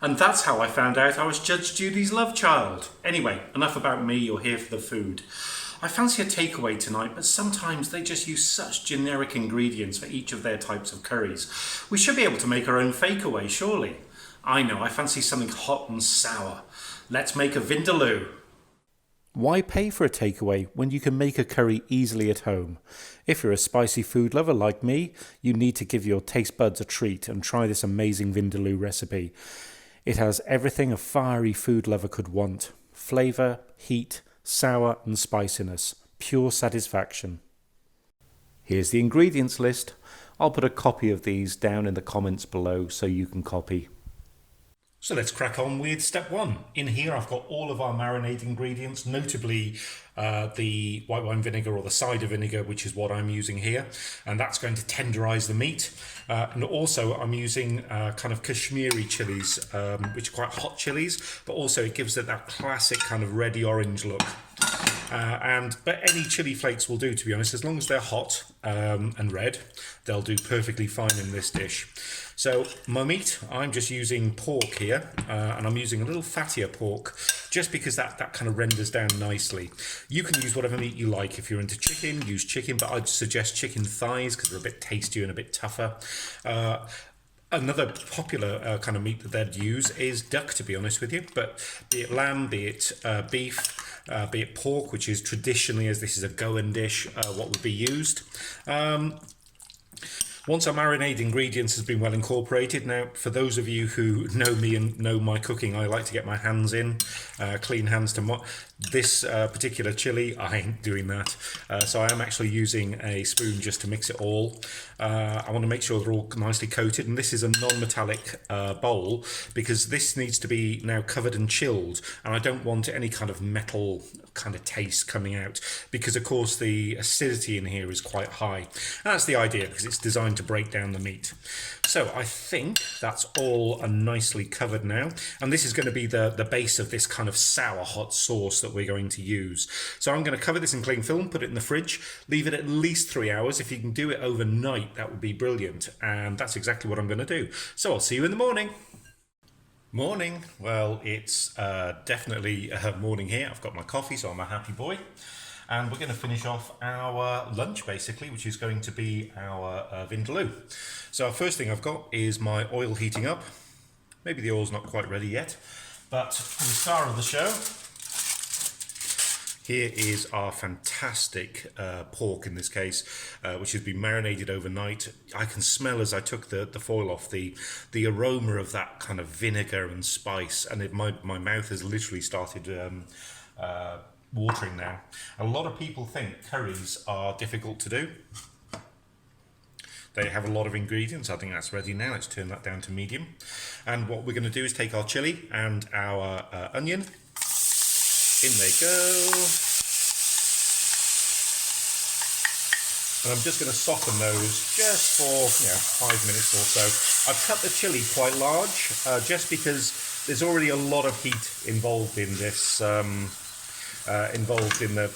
And that's how I found out I was Judge Judy's love child. Anyway, enough about me, you're here for the food. I fancy a takeaway tonight, but sometimes they just use such generic ingredients for each of their types of curries. We should be able to make our own fakeaway, surely. I know, I fancy something hot and sour. Let's make a Vindaloo. Why pay for a takeaway when you can make a curry easily at home? If you're a spicy food lover like me, you need to give your taste buds a treat and try this amazing Vindaloo recipe. It has everything a fiery food lover could want. Flavour, heat, sour and spiciness. Pure satisfaction. Here's the ingredients list. I'll put a copy of these down in the comments below so you can copy. So let's crack on with step one. In here I've got all of our marinade ingredients, notably the white wine vinegar or the cider vinegar, which is what I'm using here, and that's going to tenderize the meat. And also I'm using kind of Kashmiri chilies, which are quite hot chilies, but also it gives it that classic kind of reddy orange look. But any chili flakes will do, to be honest, as long as they're hot and red, they'll do perfectly fine in this dish. So my meat, I'm just using pork here, and I'm using a little fattier pork, just because that kind of renders down nicely. You can use whatever meat you like. If you're into chicken, use chicken, but I'd suggest chicken thighs because they're a bit tastier and a bit tougher. Another popular kind of meat that they'd use is duck, to be honest with you, but be it lamb, be it beef, be it pork, which is traditionally, as this is a Goan dish, what would be used. Once our marinade ingredients has been well incorporated, now for those of you who know me and know my cooking, I like to get my hands in, clean hands to this particular chili. I ain't doing that, so I am actually using a spoon just to mix it all. I want to make sure they're all nicely coated, and this is a non-metallic bowl because this needs to be now covered and chilled, and I don't want any kind of metal kind of taste coming out because of course the acidity in here is quite high, and that's the idea because it's designed to break down the meat. So I think that's all nicely covered now, and this is going to be the base of this kind of sour hot sauce that we're going to use. So I'm going to cover this in cling film, put it in the fridge, leave it at least 3 hours. If you can do it overnight, that would be brilliant, and that's exactly what I'm going to do. So I'll see you in the morning. Morning. Well, it's definitely morning here. I've got my coffee, so I'm a happy boy. And we're going to finish off our lunch, basically, which is going to be our Vindaloo. So first thing I've got is my oil heating up. Maybe the oil's not quite ready yet, but for the star of the show, here is our fantastic pork in this case, which has been marinated overnight. I can smell as I took the foil off the aroma of that kind of vinegar and spice, and my mouth has literally started watering now. A lot of people think curries are difficult to do. They have a lot of ingredients. I think that's ready now. Let's turn that down to medium. And what we're going to do is take our chili and our onion. In they go. And I'm just going to soften those just for 5 minutes or so. I've cut the chili quite large just because there's already a lot of heat involved in this, involved in the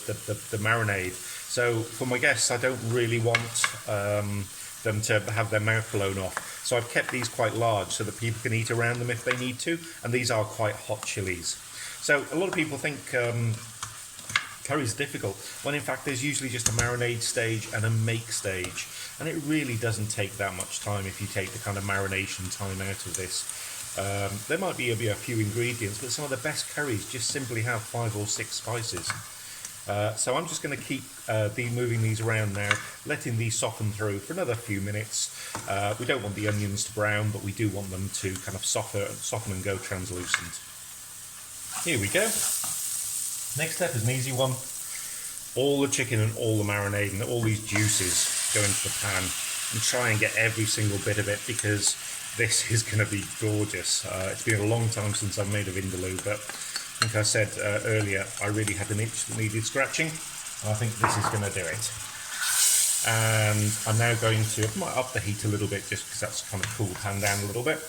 marinade. So for my guests, I don't really want them to have their mouth blown off. So I've kept these quite large so that people can eat around them if they need to. And these are quite hot chilies. So a lot of people think curry's difficult, when in fact there's usually just a marinade stage and a make stage. And it really doesn't take that much time if you take the kind of marination time out of this. There might be a few ingredients, but some of the best curries just simply have 5 or 6 spices. So I'm just going to keep moving these around now, letting these soften through for another few minutes. We don't want the onions to brown, but we do want them to kind of soften and go translucent. Here we go. Next step is an easy one. All the chicken and all the marinade and all these juices go into the pan, and try and get every single bit of it because this is going to be gorgeous. It's been a long time since I've made a Vindaloo, but I think I said earlier I really had an itch that needed scratching, and I think this is going to do it. And I'm now going to might up the heat a little bit just because that's kind of cooled the pan down a little bit.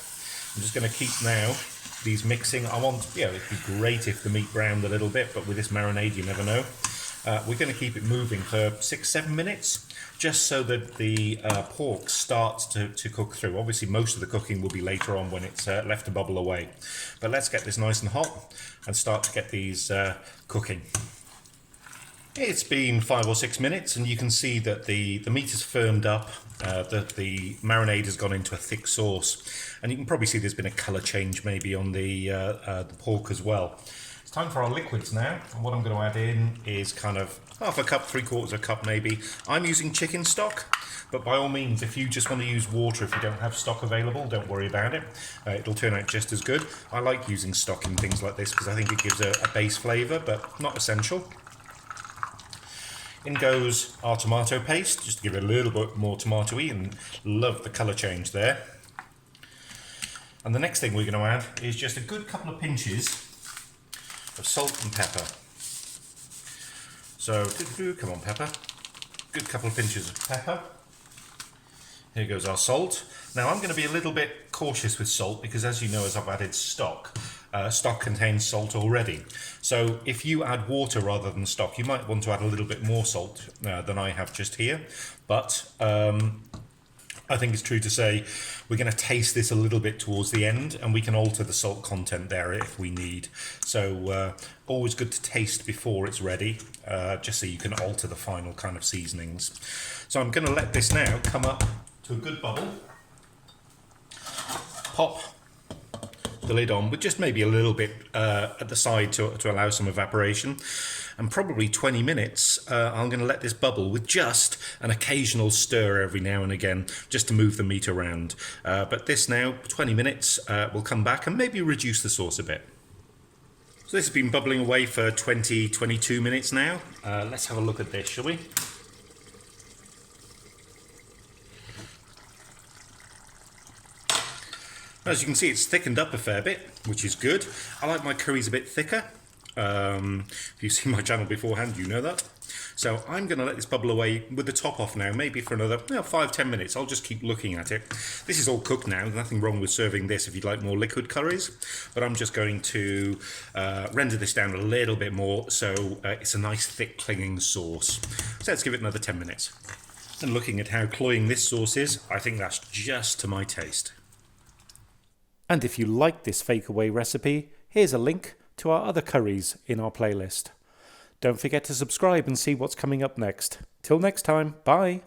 I'm just going to keep now these mixing. I want, it'd be great if the meat browned a little bit, but with this marinade you never know. We're going to keep it moving for 6-7 minutes, just so that the pork starts to cook through. Obviously, most of the cooking will be later on when it's left to bubble away. But let's get this nice and hot and start to get these cooking. It's been 5 or 6 minutes, and you can see that the meat is firmed up, that the marinade has gone into a thick sauce, and you can probably see there's been a colour change maybe on the pork as well. It's time for our liquids now, and what I'm going to add in is kind of half a cup, 3/4 of a cup maybe. I'm using chicken stock, but by all means, if you just want to use water, if you don't have stock available, don't worry about it. It'll turn out just as good. I like using stock in things like this because I think it gives a base flavour, but not essential. In goes our tomato paste, just to give it a little bit more tomatoey, and love the colour change there. And the next thing we're going to add is just a good couple of pinches of salt and pepper. So, come on pepper, good couple of pinches of pepper. Here goes our salt. Now I'm going to be a little bit cautious with salt because, as you know, as I've added stock, stock contains salt already. So if you add water rather than stock, you might want to add a little bit more salt than I have just here. But I think it's true to say we're going to taste this a little bit towards the end, and we can alter the salt content there if we need. So always good to taste before it's ready, just so you can alter the final kind of seasonings. So I'm going to let this now come up to a good bubble. Pop the lid on with just maybe a little bit at the side to allow some evaporation, and probably 20 minutes I'm going to let this bubble with just an occasional stir every now and again just to move the meat around, but this now 20 minutes we'll come back and maybe reduce the sauce a bit. So this has been bubbling away for 20-22 minutes now. Let's have a look at this, shall we? As you can see, it's thickened up a fair bit, which is good. I like my curries a bit thicker. If you've seen my channel beforehand, you know that. So I'm going to let this bubble away with the top off now, maybe for another 5-10 minutes. I'll just keep looking at it. This is all cooked now. There's nothing wrong with serving this if you'd like more liquid curries. But I'm just going to render this down a little bit more so it's a nice thick clinging sauce. So let's give it another 10 minutes. And looking at how cloying this sauce is, I think that's just to my taste. And if you like this Fakeaway recipe, here's a link to our other curries in our playlist. Don't forget to subscribe and see what's coming up next. Till next time, bye!